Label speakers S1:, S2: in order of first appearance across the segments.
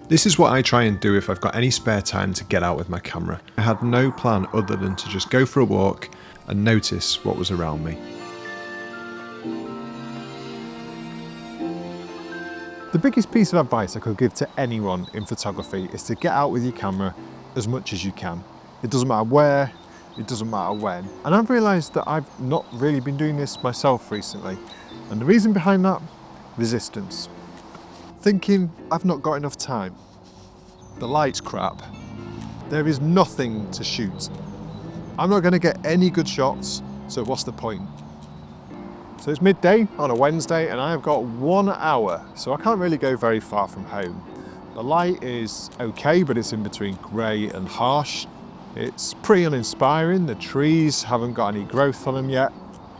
S1: This is what I try and do if I've got any spare time to get out with my camera. I had no plan other than to just go for a walk and notice what was around me.
S2: The biggest piece of advice I could give to anyone in photography is to get out with your camera as much as you can. It doesn't matter where, it doesn't matter when. And I've realised that I've not really been doing this myself recently. And the reason behind that, resistance. Thinking I've not got enough time. The light's crap. There is nothing to shoot. I'm not going to get any good shots, so what's the point? So it's midday on a Wednesday and I've got 1 hour, so I can't really go very far from home. The light is okay, but it's in between grey and harsh. It's pretty uninspiring. The trees haven't got any growth on them yet,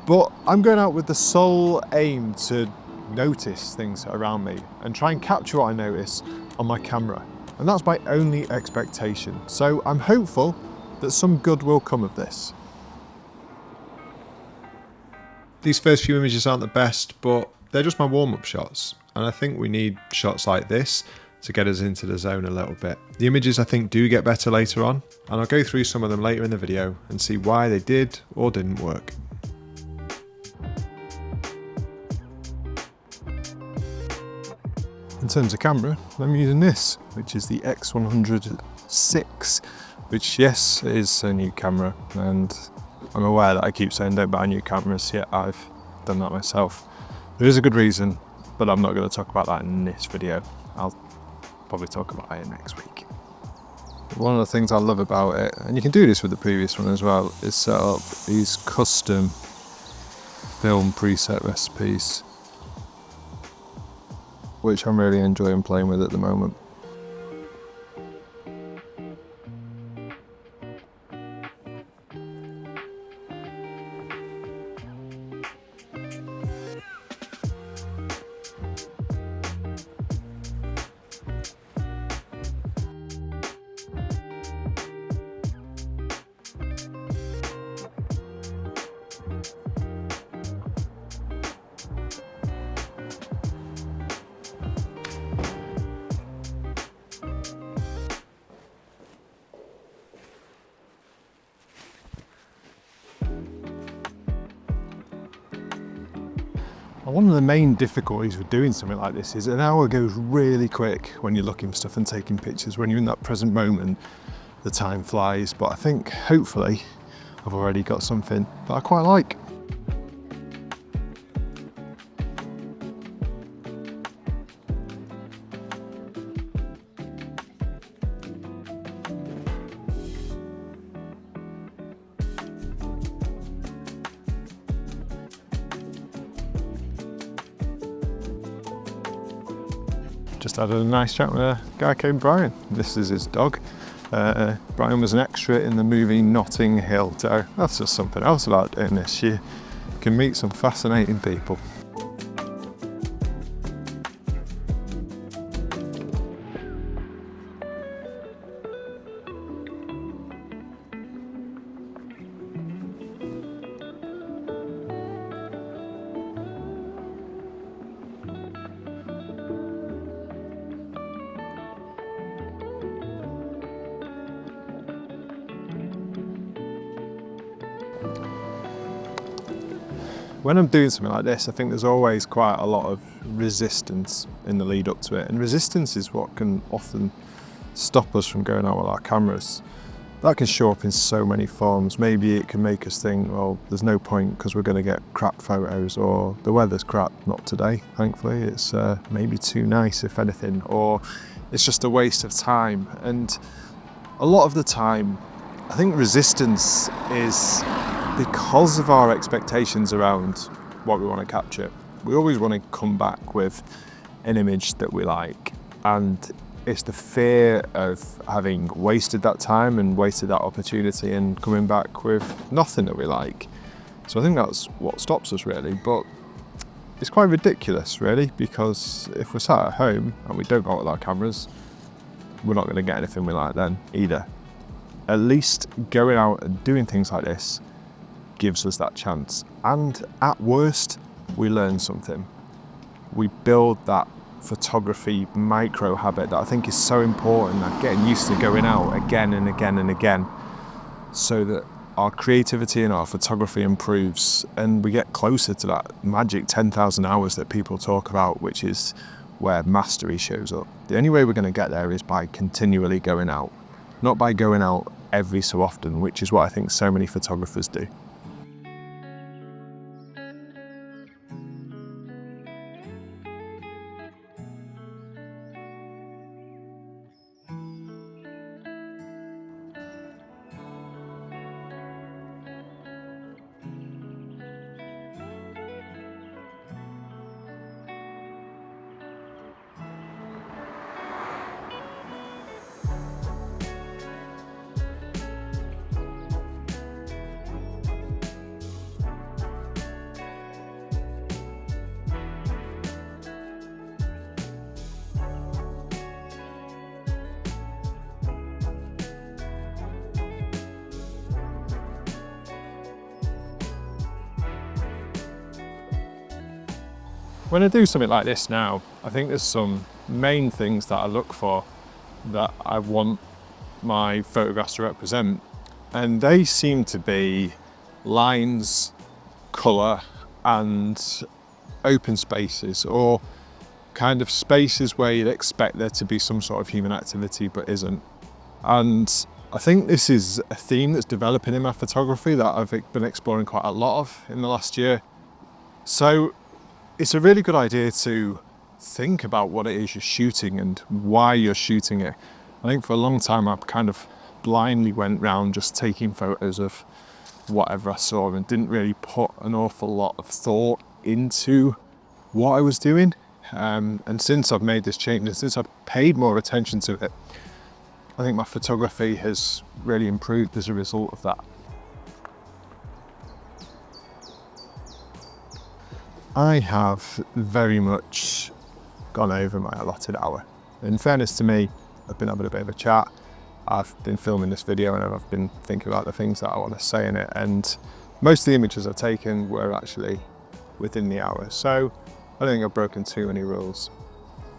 S2: but I'm going out with the sole aim to notice things around me and try and capture what I notice on my camera. And that's my only expectation. So I'm hopeful that some good will come of this.
S1: These first few images aren't the best, but they're just my warm-up shots. And I think we need shots like this to get us into the zone a little bit. The images I think do get better later on, and I'll go through some of them later in the video and see why they did or didn't work.
S2: In terms of camera, I'm using this, which is the X100-6, which yes, is a new camera, and I'm aware that I keep saying don't buy new cameras, yet I've done that myself. There is a good reason, but I'm not going to talk about that in this video. I'll probably talk about it next week. One of the things I love about it, and you can do this with the previous one as well, is set up these custom film preset recipes, which I'm really enjoying playing with at the moment. One of the main difficulties with doing something like this is an hour goes really quick when you're looking for stuff and taking pictures. When you're in that present moment, the time flies, but I think hopefully I've already got something that I quite like. Just had a nice chat with a guy called Brian. This is his dog. Brian was an extra in the movie Notting Hill. So that's just something else about doing this. You can meet some fascinating people. When I'm doing something like this, I think there's always quite a lot of resistance in the lead up to it. And resistance is what can often stop us from going out with our cameras. That can show up in so many forms. Maybe it can make us think, well, there's no point because we're going to get crap photos, or the weather's crap, not today, thankfully. It's maybe too nice, if anything, or it's just a waste of time. And a lot of the time, I think resistance is because of our expectations around what we want to capture. We always want to come back with an image that we like, and it's the fear of having wasted that time and wasted that opportunity and coming back with nothing that we like. So I think that's what stops us really, but it's quite ridiculous really, because if we're sat at home and we don't go out with our cameras, we're not going to get anything we like then either. At least going out and doing things like this gives us that chance, and at worst we learn something. We build that photography micro habit that I think is so important, that getting used to going out again and again and again, so that our creativity and our photography improves and we get closer to that magic 10,000 hours that people talk about, which is where mastery shows up. The only way we're going to get there is by continually going out, not by going out every so often, which is what I think so many photographers do. When I do something like this now, I think there's some main things that I look for that I want my photographs to represent, and they seem to be lines, colour and open spaces, or kind of spaces where you'd expect there to be some sort of human activity but isn't. And I think this is a theme that's developing in my photography that I've been exploring quite a lot of in the last year. So it's a really good idea to think about what it is you're shooting and why you're shooting it. I think for a long time I kind of blindly went round just taking photos of whatever I saw and didn't really put an awful lot of thought into what I was doing. And since I've made this change, and since I've paid more attention to it, I think my photography has really improved as a result of that. I have very much gone over my allotted hour. In fairness to me, I've been having a bit of a chat. I've been filming this video and I've been thinking about the things that I want to say in it, and most of the images I've taken were actually within the hour. So I don't think I've broken too many rules.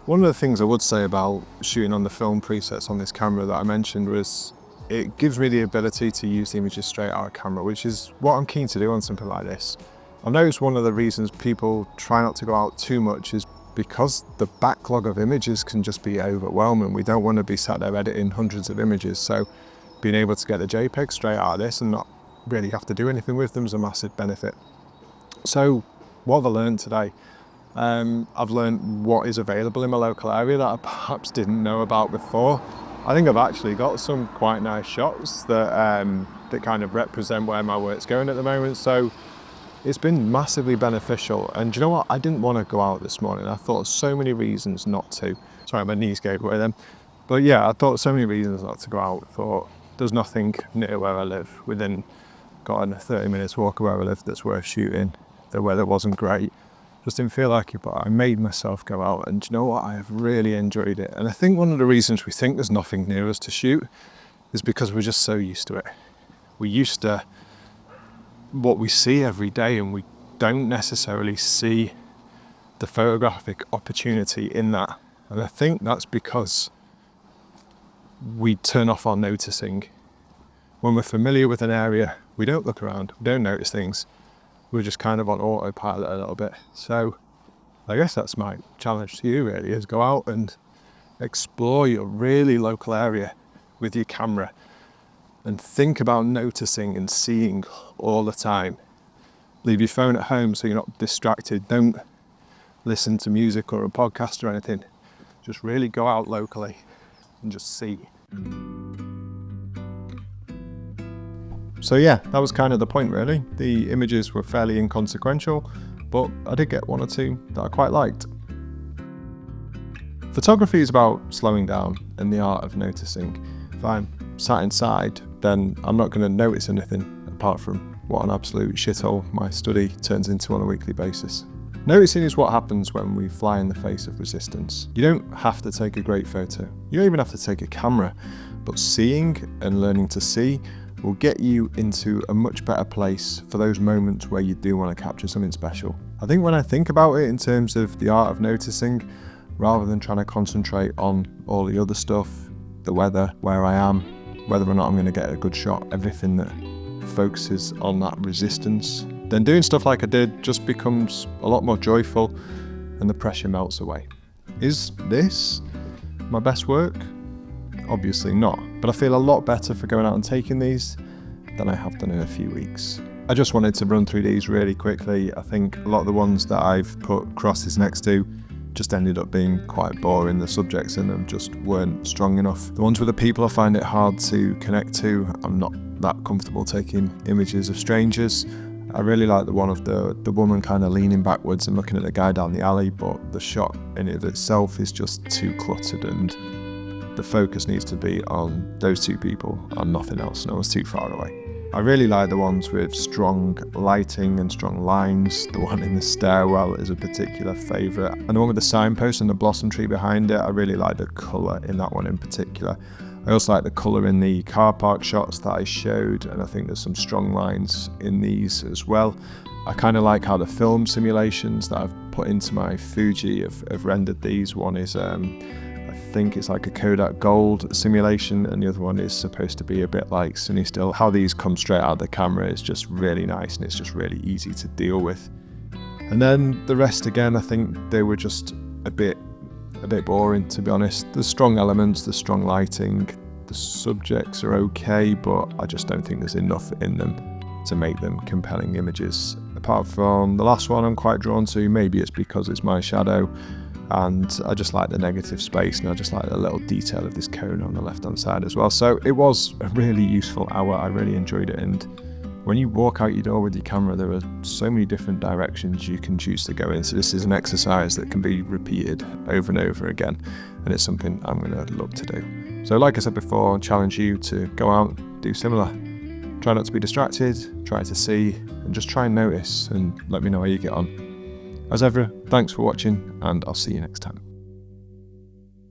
S2: One of the things I would say about shooting on the film presets on this camera that I mentioned was it gives me the ability to use the images straight out of camera, which is what I'm keen to do on something like this. I've noticed one of the reasons people try not to go out too much is because the backlog of images can just be overwhelming. We don't want to be sat there editing hundreds of images, so being able to get the JPEG straight out of this and not really have to do anything with them is a massive benefit. So what have I learned today? I've learned what is available in my local area that I perhaps didn't know about before. I think I've actually got some quite nice shots that kind of represent where my work's going at the moment. So it's been massively beneficial. And do you know what? I didn't want to go out this morning. I thought of so many reasons not to. Sorry, my knees gave way then. But yeah, I thought of so many reasons not to go out. I thought there's nothing near where I live. Got a 30 minutes walk of where I live that's worth shooting. The weather wasn't great. Just didn't feel like it, but I made myself go out, and do you know what? I have really enjoyed it. And I think one of the reasons we think there's nothing near us to shoot is because we're just so used to it. We're used to what we see every day, and we don't necessarily see the photographic opportunity in that. And I think that's because we turn off our noticing. When we're familiar with an area, we don't look around, we don't notice things. We're just kind of on autopilot a little bit. So I guess that's my challenge to you really, is go out and explore your really local area with your camera and think about noticing and seeing all the time. Leave your phone at home so you're not distracted. Don't listen to music or a podcast or anything. Just really go out locally and just see. So yeah, that was kind of the point really. The images were fairly inconsequential, but I did get one or two that I quite liked. Photography is about slowing down and the art of noticing. If I'm sat inside, then I'm not going to notice anything apart from what an absolute shithole my study turns into on a weekly basis. Noticing is what happens when we fly in the face of resistance. You don't have to take a great photo. You don't even have to take a camera, but seeing and learning to see will get you into a much better place for those moments where you do want to capture something special. I think when I think about it in terms of the art of noticing, rather than trying to concentrate on all the other stuff, the weather, where I am, whether or not I'm going to get a good shot, everything that focuses on that resistance, then doing stuff like I did just becomes a lot more joyful and the pressure melts away. Is this my best work? Obviously not, but I feel a lot better for going out and taking these than I have done in a few weeks. I just wanted to run through these really quickly. I think a lot of the ones that I've put crosses next to just ended up being quite boring. The subjects in them just weren't strong enough. The ones with the people I find it hard to connect to. I'm not that comfortable taking images of strangers. I really like the one of the woman kind of leaning backwards and looking at the guy down the alley, but the shot in it itself is just too cluttered, and the focus needs to be on those two people and nothing else. No one's too far away. I really like the ones with strong lighting and strong lines. The one in the stairwell is a particular favourite. And the one with the signpost and the blossom tree behind it, I really like the colour in that one in particular. I also like the colour in the car park shots that I showed, and I think there's some strong lines in these as well. I kind of like how the film simulations that I've put into my Fuji have rendered these. One is I think it's like a Kodak Gold simulation, and the other one is supposed to be a bit like Sunny Still. How these come straight out of the camera is just really nice, and it's just really easy to deal with. And then the rest, again, I think they were just a bit boring, to be honest. There's strong elements, there's strong lighting, the subjects are okay, but I just don't think there's enough in them to make them compelling images. Apart from the last one I'm quite drawn to, maybe it's because it's my shadow, and I just like the negative space, and I just like the little detail of this cone on the left hand side as well. So it was a really useful hour. I really enjoyed it, and when you walk out your door with your camera, there are so many different directions you can choose to go in. So this is an exercise that can be repeated over and over again, and it's something I'm going to look to do. So like I said before, I challenge you to go out, do similar. Try not to be distracted, try to see, and just try and notice, and let me know how you get on. As ever, thanks for watching, and I'll see you next time.